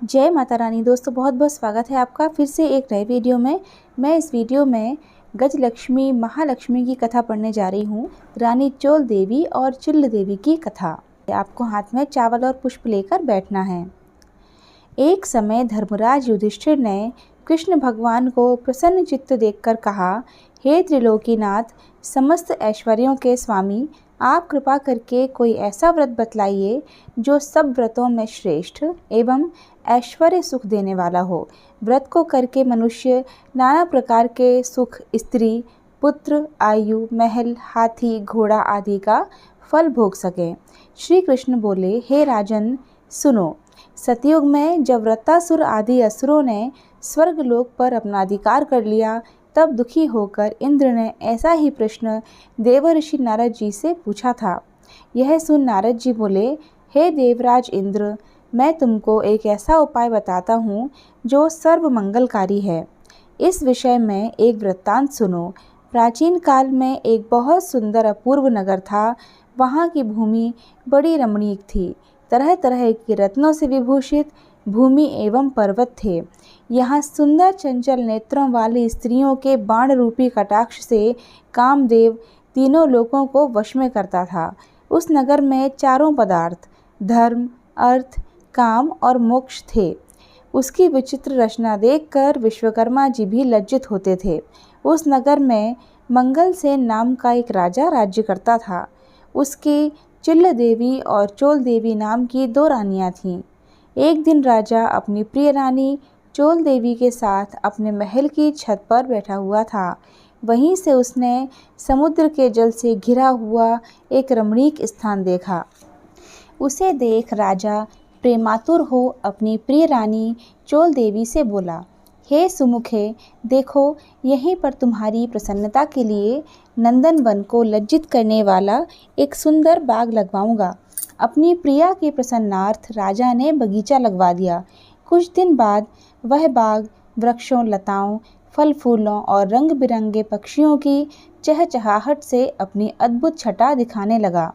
जय माता रानी। दोस्तों बहुत बहुत स्वागत है आपका फिर से एक नए वीडियो में। मैं इस वीडियो में गजलक्ष्मी महालक्ष्मी की कथा पढ़ने जा रही हूँ। रानी चोल देवी और चिल्ल देवी की कथा। आपको हाथ में चावल और पुष्प लेकर बैठना है। एक समय धर्मराज युधिष्ठिर ने कृष्ण भगवान को प्रसन्न चित्त देखकर कहा, हे त्रिलोकीनाथ, समस्त ऐश्वर्यों के स्वामी, आप कृपा करके कोई ऐसा व्रत बतलाइए जो सब व्रतों में श्रेष्ठ एवं ऐश्वर्य सुख देने वाला हो। व्रत को करके मनुष्य नाना प्रकार के सुख, स्त्री, पुत्र, आयु, महल, हाथी, घोड़ा आदि का फल भोग सके। श्री कृष्ण बोले, हे राजन सुनो, सतयुग में जब वृत्तासुर आदि असुरों ने स्वर्गलोक पर अपना अधिकार कर लिया, तब दुखी होकर इंद्र ने ऐसा ही प्रश्न देवर्षि नारद जी से पूछा था। यह सुन नारद जी बोले, हे देवराज इंद्र, मैं तुमको एक ऐसा उपाय बताता हूँ जो सर्व मंगलकारी है। इस विषय में एक वृत्तांत सुनो। प्राचीन काल में एक बहुत सुंदर अपूर्व नगर था। वहाँ की भूमि बड़ी रमणीक थी। तरह तरह के रत्नों से विभूषित भूमि एवं पर्वत थे। यहाँ सुंदर चंचल नेत्रों वाली स्त्रियों के बाण रूपी कटाक्ष से कामदेव तीनों लोकों को वश में करता था। उस नगर में चारों पदार्थ धर्म, अर्थ, काम और मोक्ष थे। उसकी विचित्र रचना देखकर विश्वकर्मा जी भी लज्जित होते थे। उस नगर में मंगलसेन नाम का एक राजा राज्य करता था। उसकी चिल्ल देवी और चोल देवी नाम की दो रानियां थीं। एक दिन राजा अपनी प्रिय रानी चोल देवी के साथ अपने महल की छत पर बैठा हुआ था। वहीं से उसने समुद्र के जल से घिरा हुआ एक रमणीक स्थान देखा। उसे देख राजा प्रेमातुर हो अपनी प्रिय रानी चोल देवी से बोला, हे सुमुखे, देखो, यहीं पर तुम्हारी प्रसन्नता के लिए नंदन वन को लज्जित करने वाला एक सुंदर बाग लगवाऊंगा। अपनी प्रिया के प्रसन्नार्थ राजा ने बगीचा लगवा दिया। कुछ दिन बाद वह बाग वृक्षों, लताओं, फल फूलों और रंग बिरंगे पक्षियों की चहचहाहट से अपनी अद्भुत छटा दिखाने लगा।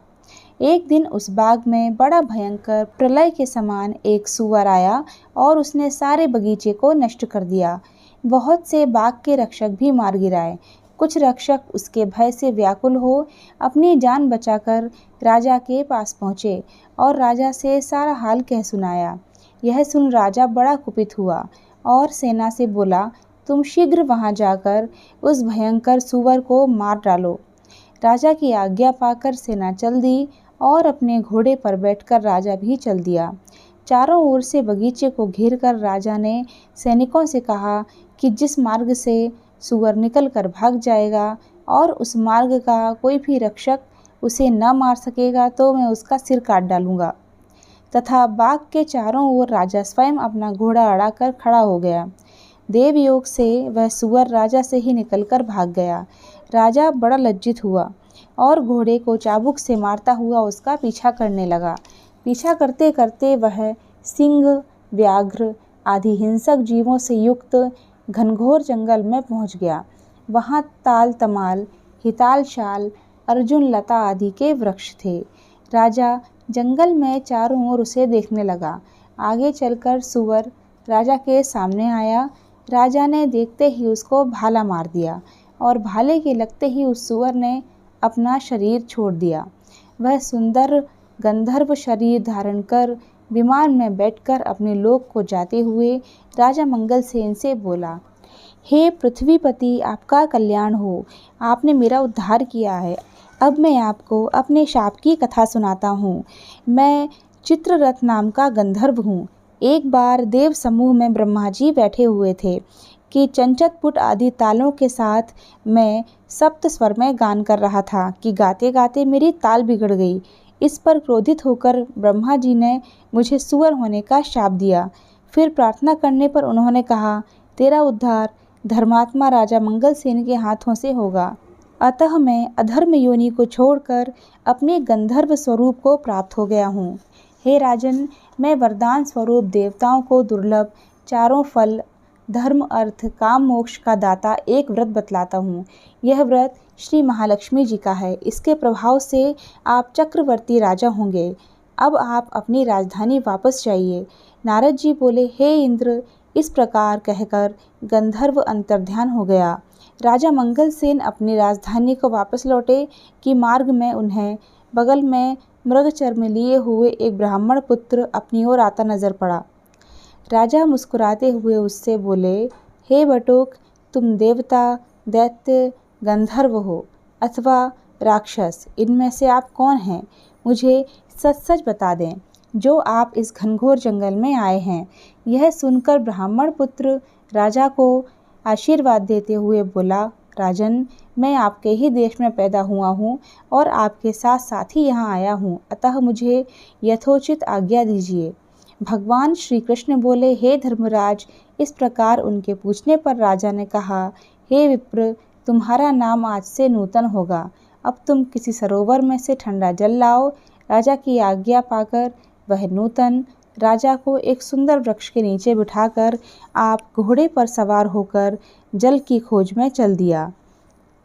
एक दिन उस बाग में बड़ा भयंकर प्रलय के समान एक सूअर आया और उसने सारे बगीचे को नष्ट कर दिया। बहुत से बाग के रक्षक भी मार गिराए। कुछ रक्षक उसके भय से व्याकुल हो अपनी जान बचाकर राजा के पास पहुँचे और राजा से सारा हाल कह सुनाया। यह सुन राजा बड़ा कुपित हुआ और सेना से बोला, तुम शीघ्र वहां जाकर उस भयंकर सूअर को मार डालो। राजा की आज्ञा पाकर सेना चल दी और अपने घोड़े पर बैठकर राजा भी चल दिया। चारों ओर से बगीचे को घेरकर राजा ने सैनिकों से कहा कि जिस मार्ग से सूअर निकल कर भाग जाएगा और उस मार्ग का कोई भी रक्षक उसे न मार सकेगा तो मैं उसका सिर काट डालूंगा। तथा बाग के चारों ओर राजा स्वयं अपना घोड़ा अड़ाकर खड़ा हो गया। देवयोग से वह सूअर राजा से ही निकलकर भाग गया। राजा बड़ा लज्जित हुआ और घोड़े को चाबुक से मारता हुआ उसका पीछा करने लगा। पीछा करते करते वह सिंह, व्याघ्र आदि हिंसक जीवों से युक्त घनघोर जंगल में पहुंच गया। वहां ताल तमाल, हिताल शाल, अर्जुन लता आदि के वृक्ष थे। राजा जंगल में चारों ओर उसे देखने लगा। आगे चलकर सूअर राजा के सामने आया। राजा ने देखते ही उसको भाला मार दिया और भाले के लगते ही उस सूअर ने अपना शरीर छोड़ दिया। वह सुंदर गंधर्व शरीर धारण कर विमान में बैठकर अपने लोक को जाते हुए राजा मंगलसेन से बोला, हे पृथ्वीपति, आपका कल्याण हो। आपने मेरा उद्धार किया है। अब मैं आपको अपने शाप की कथा सुनाता हूँ। मैं चित्ररथ नाम का गंधर्व हूँ। एक बार देव समूह में ब्रह्मा जी बैठे हुए थे कि चंचतपुट आदि तालों के साथ मैं सप्त स्वर में गान कर रहा था कि गाते गाते मेरी ताल बिगड़ गई। इस पर क्रोधित होकर ब्रह्मा जी ने मुझे सूअर होने का शाप दिया। फिर प्रार्थना करने पर उन्होंने कहा, तेरा उद्धार धर्मात्मा राजा मंगलसेन के हाथों से होगा। अतः मैं अधर्म योनि को छोड़कर अपने गंधर्व स्वरूप को प्राप्त हो गया हूँ। हे राजन, मैं वरदान स्वरूप देवताओं को दुर्लभ चारों फल धर्म, अर्थ, काम, मोक्ष का दाता एक व्रत बतलाता हूँ। यह व्रत श्री महालक्ष्मी जी का है। इसके प्रभाव से आप चक्रवर्ती राजा होंगे। अब आप अपनी राजधानी वापस जाइए। नारद जी बोले, हे इंद्र, इस प्रकार कहकर गंधर्व अंतर्ध्यान हो गया। राजा मंगलसेन अपनी राजधानी को वापस लौटे कि मार्ग में उन्हें बगल में मृग चर्म लिए हुए एक ब्राह्मण पुत्र अपनी ओर आता नजर पड़ा। राजा मुस्कुराते हुए उससे बोले, हे बटुक, तुम देवता, दैत्य, गंधर्व हो अथवा राक्षस, इनमें से आप कौन हैं? मुझे सच सच बता दें, जो आप इस घनघोर जंगल में आए हैं। यह सुनकर ब्राह्मण पुत्र राजा को आशीर्वाद देते हुए बोला, राजन, मैं आपके ही देश में पैदा हुआ हूँ और आपके साथ साथ ही यहाँ आया हूँ, अतः मुझे यथोचित आज्ञा दीजिए। भगवान श्री कृष्ण बोले, हे धर्मराज। इस प्रकार उनके पूछने पर राजा ने कहा, हे विप्र, तुम्हारा नाम आज से नूतन होगा। अब तुम किसी सरोवर में से ठंडा जल लाओ। राजा की आज्ञा पाकर वह नूतन राजा को एक सुंदर वृक्ष के नीचे बिठाकर आप घोड़े पर सवार होकर जल की खोज में चल दिया।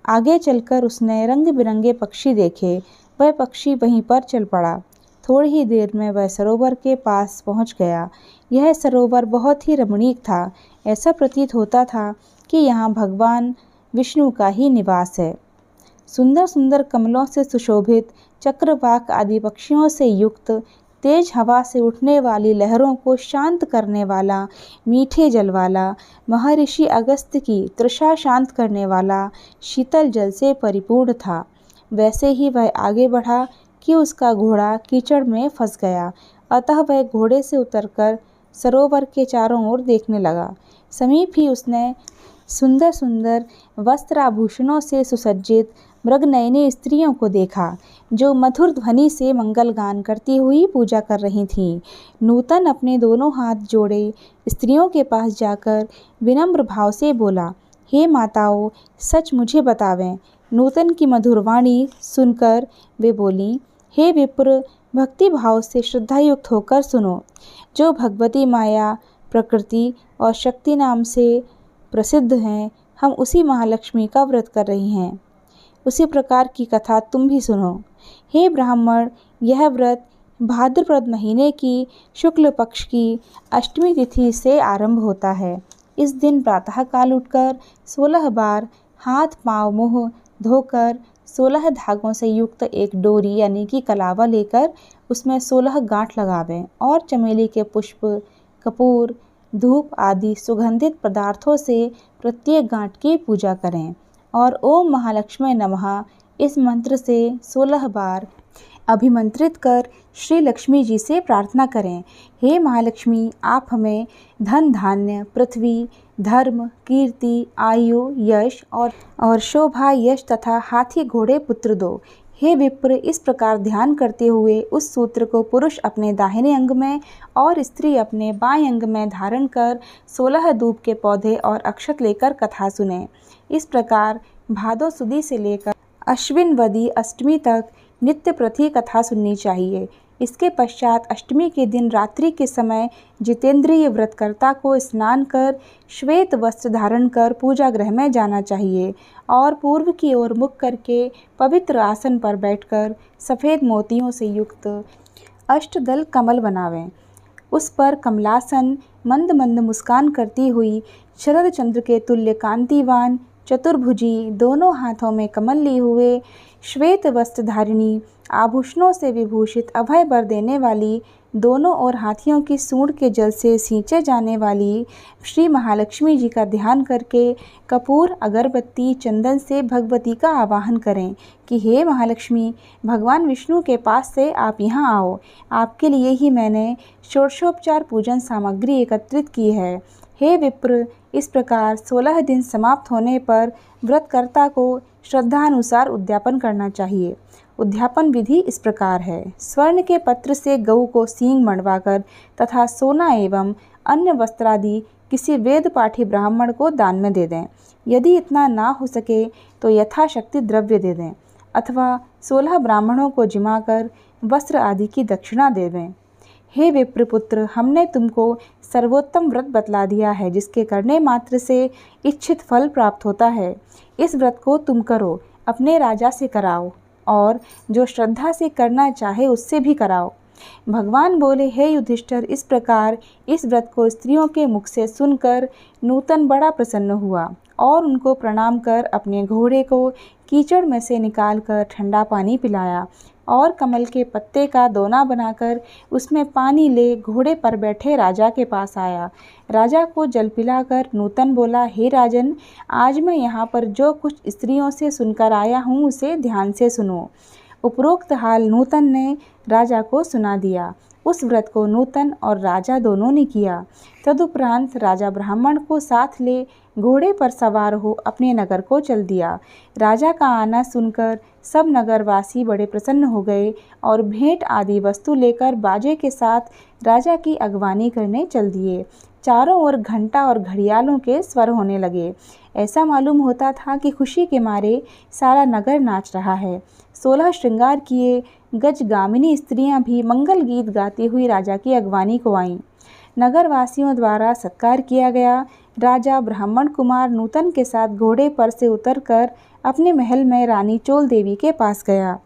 आगे चलकर उसने रंग बिरंगे पक्षी देखे। वह पक्षी वहीं पर चल पड़ा। थोड़ी ही देर में वह सरोवर के पास पहुंच गया। यह सरोवर बहुत ही रमणीक था। ऐसा प्रतीत होता था कि यहाँ भगवान विष्णु का ही निवास है। सुंदर सुंदर कमलों से सुशोभित, चक्रवाक आदि पक्षियों से युक्त, तेज हवा से उठने वाली लहरों को शांत करने वाला, मीठे जल वाला, महर्षि अगस्त्य की तृषा शांत करने वाला शीतल जल से परिपूर्ण था। वैसे ही वह आगे बढ़ा कि उसका घोड़ा कीचड़ में फंस गया। अतः वह घोड़े से उतरकर सरोवर के चारों ओर देखने लगा। समीप ही उसने सुंदर सुंदर वस्त्राभूषणों से सुसज्जित मृगनयनी स्त्रियों को देखा, जो मधुर ध्वनि से मंगल गान करती हुई पूजा कर रही थीं। नूतन अपने दोनों हाथ जोड़े स्त्रियों के पास जाकर विनम्र भाव से बोला, हे माताओं, सच मुझे बतावें। नूतन की मधुर वाणी सुनकर वे बोलीं, हे विप्र, भक्ति भाव से श्रद्धायुक्त होकर सुनो। जो भगवती माया, प्रकृति और शक्ति नाम से प्रसिद्ध हैं, हम उसी महालक्ष्मी का व्रत कर रही हैं। उसी प्रकार की कथा तुम भी सुनो। हे ब्राह्मण, यह व्रत भाद्रपद महीने की शुक्ल पक्ष की अष्टमी तिथि से आरंभ होता है। इस दिन प्रातःकाल उठकर 16 बार हाथ पांव मुँह धोकर 16 धागों से युक्त एक डोरी यानी कि कलावा लेकर उसमें 16 गांठ लगावें और चमेली के पुष्प, कपूर, धूप आदि सुगंधित पदार्थों से प्रत्येक गांठ की पूजा करें और ओम महालक्ष्मी नमः इस मंत्र से 16 बार अभिमंत्रित कर श्री लक्ष्मी जी से प्रार्थना करें। हे महालक्ष्मी, आप हमें धन धान्य, पृथ्वी, धर्म, कीर्ति, आयु, यश और शोभा, यश तथा हाथी घोड़े पुत्र दो। हे विप्र, इस प्रकार ध्यान करते हुए उस सूत्र को पुरुष अपने दाहिने अंग में और स्त्री अपने बाएं अंग में धारण कर 16 दूब के पौधे और अक्षत लेकर कथा सुने। इस प्रकार भादो सुदी से लेकर अश्विन वदी अष्टमी तक नित्य प्रति कथा सुननी चाहिए। इसके पश्चात अष्टमी के दिन रात्रि के समय जितेंद्रिय व्रतकर्ता को स्नान कर श्वेत वस्त्र धारण कर पूजा गृह में जाना चाहिए और पूर्व की ओर मुख करके पवित्र आसन पर बैठकर सफ़ेद मोतियों से युक्त अष्टदल कमल बनावें। उस पर कमलासन मंद मंद मुस्कान करती हुई शरद चंद्र के तुल्य कांतिवान चतुर्भुजी, दोनों हाथों में कमल लिए हुए, श्वेत वस्त्रधारिणी, आभूषणों से विभूषित, अभय वर देने वाली, दोनों ओर हाथियों की सूंड के जल से सींचे जाने वाली श्री महालक्ष्मी जी का ध्यान करके कपूर, अगरबत्ती, चंदन से भगवती का आवाहन करें कि हे महालक्ष्मी, भगवान विष्णु के पास से आप यहाँ आओ। आपके लिए ही मैंने षोडशोपचार पूजन सामग्री एकत्रित की है। हे विप्र, इस प्रकार 16 दिन समाप्त होने पर व्रतकर्ता को श्रद्धानुसार उद्यापन करना चाहिए। उद्यापन विधि इस प्रकार है। स्वर्ण के पत्र से गऊ को सींग मढ़वाकर तथा सोना एवं अन्य वस्त्रादि किसी वेद पाठी ब्राह्मण को दान में दे दें। यदि इतना ना हो सके तो यथाशक्ति द्रव्य दे दें अथवा 16 ब्राह्मणों को जिमाकर वस्त्र आदि की दक्षिणा दे दें। हे विप्रपुत्र, हमने तुमको सर्वोत्तम व्रत बतला दिया है, जिसके करने मात्र से इच्छित फल प्राप्त होता है। इस व्रत को तुम करो, अपने राजा से कराओ और जो श्रद्धा से करना चाहे उससे भी कराओ। भगवान बोले, हे युधिष्ठिर, इस प्रकार इस व्रत को स्त्रियों के मुख से सुनकर नूतन बड़ा प्रसन्न हुआ और उनको प्रणाम कर अपने घोड़े को कीचड़ में से निकालकर ठंडा पानी पिलाया और कमल के पत्ते का दोना बनाकर उसमें पानी ले घोड़े पर बैठे राजा के पास आया। राजा को जल पिलाकर नूतन बोला, हे राजन, आज मैं यहाँ पर जो कुछ स्त्रियों से सुनकर आया हूँ उसे ध्यान से सुनो। उपरोक्त हाल नूतन ने राजा को सुना दिया। उस व्रत को नूतन और राजा दोनों ने किया। तदुपरांत राजा ब्राह्मण को साथ ले घोड़े पर सवार हो अपने नगर को चल दिया। राजा का आना सुनकर सब नगरवासी बड़े प्रसन्न हो गए और भेंट आदि वस्तु लेकर बाजे के साथ राजा की अगवानी करने चल दिए। चारों ओर घंटा और घड़ियालों के स्वर होने लगे। ऐसा मालूम होता था कि खुशी के मारे सारा नगर नाच रहा है। 16 श्रृंगार किए गजगामिनी स्त्रियां भी मंगल गीत गाती हुई राजा की अगवानी को आईं। नगरवासियों द्वारा सत्कार किया गया। राजा ब्राह्मण कुमार नूतन के साथ घोड़े पर से उतरकर अपने महल में रानी चोल देवी के पास गया।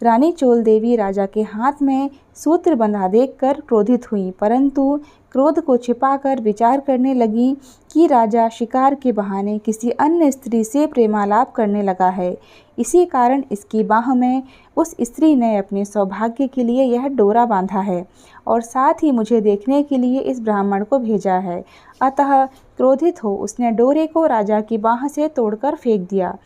रानी चोल देवी राजा के हाथ में सूत्र बंधा देखकर क्रोधित हुई, परंतु क्रोध को छिपाकर विचार करने लगी कि राजा शिकार के बहाने किसी अन्य स्त्री से प्रेमालाप करने लगा है। इसी कारण इसकी बाह में उस स्त्री ने अपने सौभाग्य के लिए यह डोरा बांधा है और साथ ही मुझे देखने के लिए इस ब्राह्मण को भेजा है। अतः क्रोधित हो उसने डोरे को राजा की बाह से तोड़कर फेंक दिया।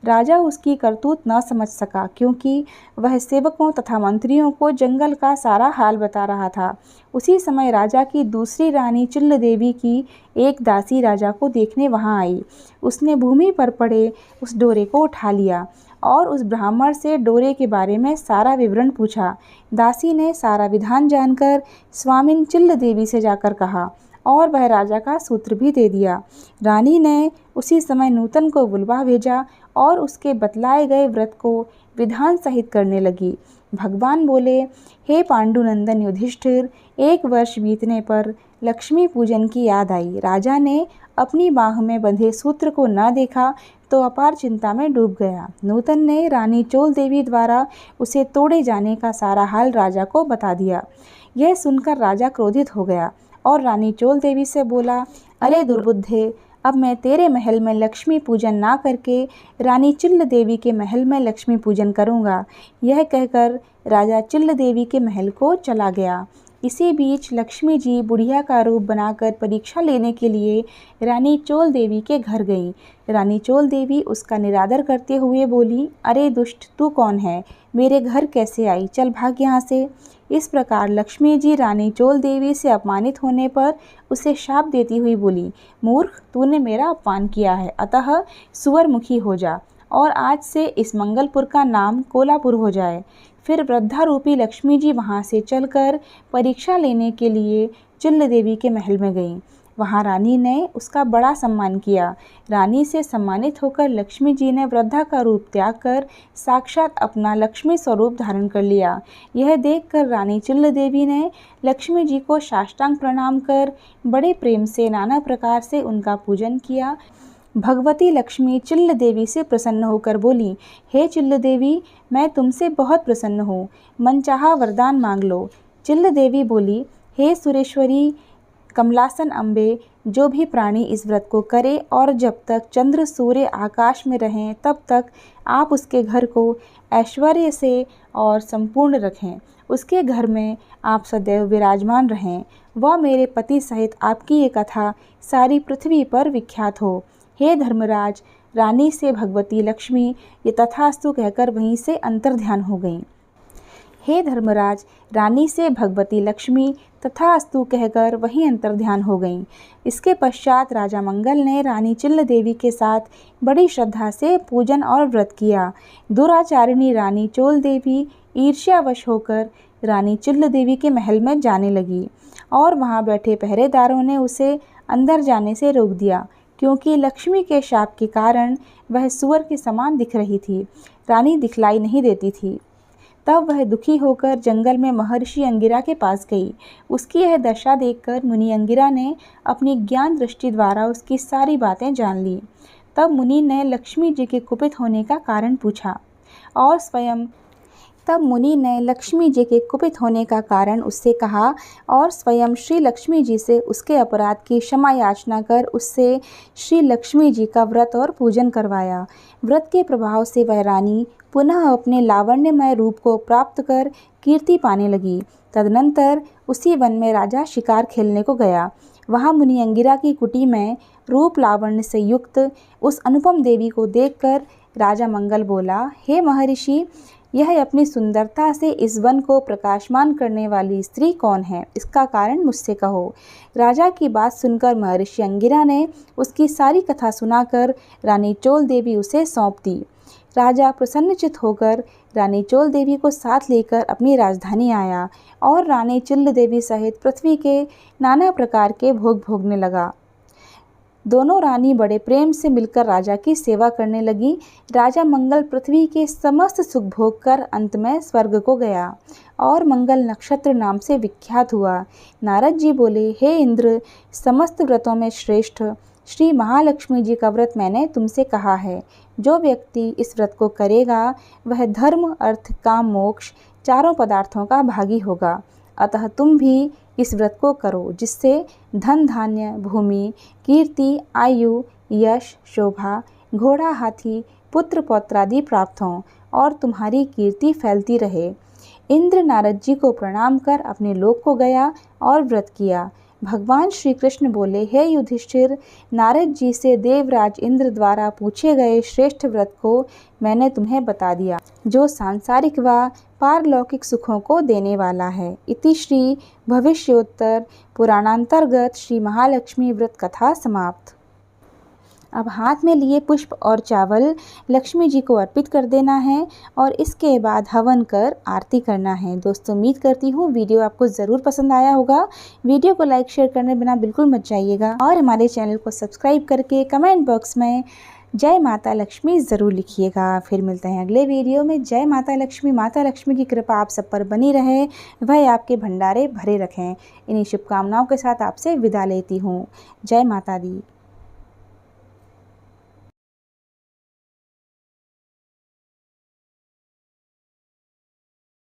राजा उसकी करतूत न समझ सका, क्योंकि वह सेवकों तथा मंत्रियों को जंगल का सारा हाल बता रहा था। उसी समय राजा की दूसरी रानी चिल्ल देवी की एक दासी राजा को देखने वहां आई। उसने भूमि पर पड़े उस डोरे को उठा लिया और उस ब्राह्मण से डोरे के बारे में सारा विवरण पूछा। दासी ने सारा विधान जानकर स्वामिन चिल्ल देवी से जाकर कहा और वह राजा का सूत्र भी दे दिया। रानी ने उसी समय नूतन को बुलवा भेजा और उसके बतलाए गए व्रत को विधान सहित करने लगी। भगवान बोले, हे पांडुनंदन युधिष्ठिर, 1 वर्ष बीतने पर लक्ष्मी पूजन की याद आई। राजा ने अपनी बाह में बंधे सूत्र को न देखा तो अपार चिंता में डूब गया। नूतन ने रानी चोल देवी द्वारा उसे तोड़े जाने का सारा हाल राजा को बता दिया। यह सुनकर राजा क्रोधित हो गया और रानी चोल देवी से बोला, अरे दुर्बुद्धे, अब मैं तेरे महल में लक्ष्मी पूजन ना करके रानी चिल्ल देवी के महल में लक्ष्मी पूजन करूँगा। यह कहकर राजा चिल्ल देवी के महल को चला गया। इसी बीच लक्ष्मी जी बुढ़िया का रूप बनाकर परीक्षा लेने के लिए रानी चोल देवी के घर गई। रानी चोल देवी उसका निरादर करते हुए बोली, अरे दुष्ट, तू कौन है? मेरे घर कैसे आई? चल भाग यहाँ से। इस प्रकार लक्ष्मी जी रानी चोल देवी से अपमानित होने पर उसे शाप देती हुई बोली, मूर्ख, तूने मेरा अपमान किया है, अतः सुअरमुखी हो जा और आज से इस मंगलपुर का नाम कोलापुर हो जाए। फिर वृद्धा रूपी लक्ष्मी जी वहाँ से चलकर परीक्षा लेने के लिए चिल्ल देवी के महल में गईं। वहाँ रानी ने उसका बड़ा सम्मान किया। रानी से सम्मानित होकर लक्ष्मी जी ने वृद्धा का रूप त्याग कर साक्षात अपना लक्ष्मी स्वरूप धारण कर लिया। यह देखकर रानी चिल्ल देवी ने लक्ष्मी जी को साष्टांग प्रणाम कर बड़े प्रेम से नाना प्रकार से उनका पूजन किया। भगवती लक्ष्मी चिल्ल देवी से प्रसन्न होकर बोली, हे चिल्ल देवी, मैं तुमसे बहुत प्रसन्न हूँ, मनचाहा वरदान मांग लो। चिल्ल देवी बोली, हे सुरेश्वरी कमलासन अम्बे, जो भी प्राणी इस व्रत को करे और जब तक चंद्र सूर्य आकाश में रहें तब तक आप उसके घर को ऐश्वर्य से और संपूर्ण रखें, उसके घर में आप सदैव विराजमान रहें। वह मेरे पति सहित आपकी ये कथा सारी पृथ्वी पर विख्यात हो। हे धर्मराज, रानी से भगवती लक्ष्मी ये तथास्तु कहकर वहीं से अंतर्ध्यान हो गईं। हे धर्मराज, रानी से भगवती लक्ष्मी तथास्तु कहकर वहीं अंतर्ध्यान हो गईं। इसके पश्चात राजा मंगल ने रानी चिल्ल देवी के साथ बड़ी श्रद्धा से पूजन और व्रत किया। दुराचारिणी रानी चोल देवी ईर्ष्यावश होकर रानी चिल्ल देवी के महल में जाने लगी और वहां बैठे पहरेदारों ने उसे अंदर जाने से रोक दिया, क्योंकि लक्ष्मी के शाप के कारण वह सुअर के समान दिख रही थी। रानी दिखलाई नहीं देती थी। तब वह दुखी होकर जंगल में महर्षि अंगिरा के पास गई। उसकी यह दशा देखकर मुनि अंगिरा ने अपनी ज्ञान दृष्टि द्वारा उसकी सारी बातें जान ली। तब मुनि ने लक्ष्मी जी के कुपित होने का कारण पूछा और स्वयं तब मुनि ने लक्ष्मी जी के कुपित होने का कारण उससे कहा और स्वयं श्री लक्ष्मी जी से उसके अपराध की क्षमा याचना कर उससे श्री लक्ष्मी जी का व्रत और पूजन करवाया। व्रत के प्रभाव से वह रानी पुनः अपने लावण्यमय रूप को प्राप्त कर कीर्ति पाने लगी। तदनंतर उसी वन में राजा शिकार खेलने को गया। वहाँ मुनि अंगिरा की कुटी में रूप लावण्य से युक्त उस अनुपम देवी को देखकर राजा मंगल बोला, हे महर्षि, यह अपनी सुंदरता से इस वन को प्रकाशमान करने वाली स्त्री कौन है? इसका कारण मुझसे कहो। राजा की बात सुनकर महर्षि अंगिरा ने उसकी सारी कथा सुनाकर रानी चोल देवी उसे सौंप दी। राजा प्रसन्नचित होकर रानी चोल देवी को साथ लेकर अपनी राजधानी आया और रानी चिल्ल देवी सहित पृथ्वी के नाना प्रकार के भोग भोगने लगा। दोनों रानी बड़े प्रेम से मिलकर राजा की सेवा करने लगी। राजा मंगल पृथ्वी के समस्त सुख भोग कर अंत में स्वर्ग को गया और मंगल नक्षत्र नाम से विख्यात हुआ। नारद जी बोले, हे इंद्र, समस्त व्रतों में श्रेष्ठ श्री महालक्ष्मी जी का व्रत मैंने तुमसे कहा है। जो व्यक्ति इस व्रत को करेगा वह धर्म, अर्थ, काम, मोक्ष चारों पदार्थों का भागी होगा। अतः तुम भी इस व्रत को करो, जिससे धन, धान्य, भूमि, कीर्ति, आयु, यश, शोभा, घोड़ा, हाथी, पुत्र, पौत्रादि प्राप्त हों और तुम्हारी कीर्ति फैलती रहे। इंद्र नारद जी को प्रणाम कर अपने लोक को गया और व्रत किया। भगवान श्री कृष्ण बोले, हे युधिष्ठिर, नारद जी से देवराज इंद्र द्वारा पूछे गए श्रेष्ठ व्रत को मैंने तुम्हें बता दिया, जो सांसारिक व पारलौकिक सुखों को देने वाला है। इति श्री भविष्योत्तर पुराणांतर्गत श्री महालक्ष्मी व्रत कथा समाप्त। अब हाथ में लिए पुष्प और चावल लक्ष्मी जी को अर्पित कर देना है और इसके बाद हवन कर आरती करना है। दोस्तों, उम्मीद करती हूँ वीडियो आपको ज़रूर पसंद आया होगा। वीडियो को लाइक शेयर करने बिना बिल्कुल मत जाइएगा और हमारे चैनल को सब्सक्राइब करके कमेंट बॉक्स में जय माता लक्ष्मी ज़रूर लिखिएगा। फिर मिलते हैं अगले वीडियो में। जय माता लक्ष्मी की कृपा आप सब पर बनी रहे, वह आपके भंडारे भरे रखें। इन्हीं शुभकामनाओं के साथ आपसे विदा लेती हूँ। जय माता दी।